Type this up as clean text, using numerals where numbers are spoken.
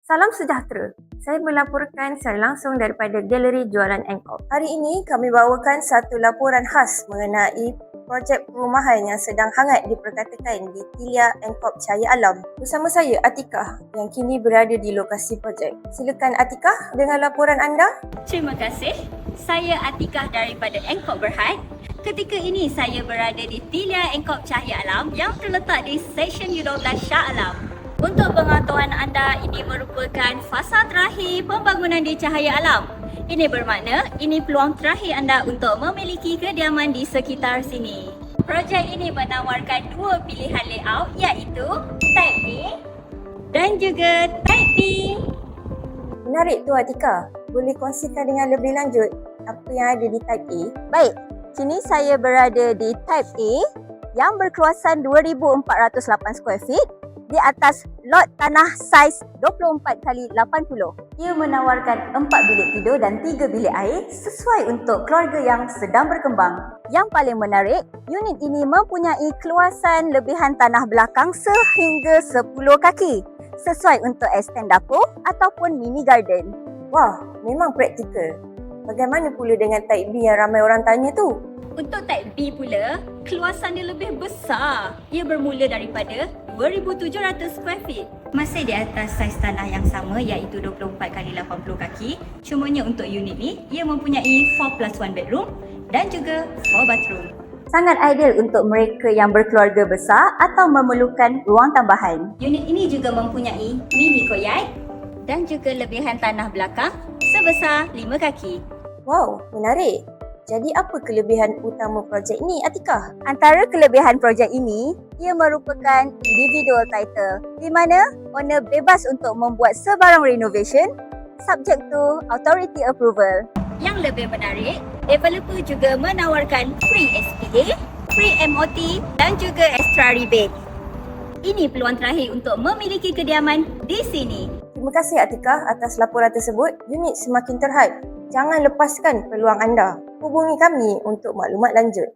Salam sejahtera. Saya melaporkan secara langsung daripada Galeri Jualan Angkop. Hari ini kami bawakan satu laporan khas mengenai projek perumahan yang sedang hangat diperkatakan di Tilia Angkop Cahaya Alam. Bersama saya Atikah yang kini berada di lokasi projek. Silakan Atikah dengan laporan anda. Terima kasih. Saya Atikah daripada Angkop Berhad. Ketika ini saya berada di Tilia Angkop Cahaya Alam yang terletak di Stesen U12 Shah Alam. Untuk pengetahuan anda, ini merupakan fasa terakhir pembangunan di Cahaya Alam. Ini bermakna ini peluang terakhir anda untuk memiliki kediaman di sekitar sini. Projek ini menawarkan dua pilihan layout iaitu Type A dan juga Type B. Menarik tu Atikah. Boleh kongsikan dengan lebih lanjut apa yang ada di Type A? Baik, kini saya berada di Type A yang berkeluasan 2,408 square feet di atas lot tanah saiz 24x80. Ia menawarkan 4 bilik tidur dan 3 bilik air sesuai untuk keluarga yang sedang berkembang. Yang paling menarik, unit ini mempunyai keluasan lebihan tanah belakang sehingga 10 kaki sesuai untuk extend dapur ataupun mini garden. Wah, memang praktikal. Bagaimana pula dengan Type B yang ramai orang tanya tu? Untuk Type B pula, keluasan dia lebih besar. Ia bermula daripada 2,700 square feet. Masih di atas saiz tanah yang sama iaitu 24x80 kaki. Cumanya untuk unit ni, ia mempunyai 4+1 bedroom dan juga 4 bathroom. Sangat ideal untuk mereka yang berkeluarga besar atau memerlukan ruang tambahan. Unit ini juga mempunyai mini courtyard dan juga lebihan tanah belakang sebesar 5 kaki. Wow, menarik. Jadi apa kelebihan utama projek ini Atikah? Antara kelebihan projek ini, ia merupakan individual title di mana owner bebas untuk membuat sebarang renovation subject to authority approval. Yang lebih menarik, developer juga menawarkan free SPA, free MOT dan juga extra rebate. Ini peluang terakhir untuk memiliki kediaman di sini. Terima kasih Atikah atas laporan tersebut. Unit semakin terhad. Jangan lepaskan peluang anda. Hubungi kami untuk maklumat lanjut.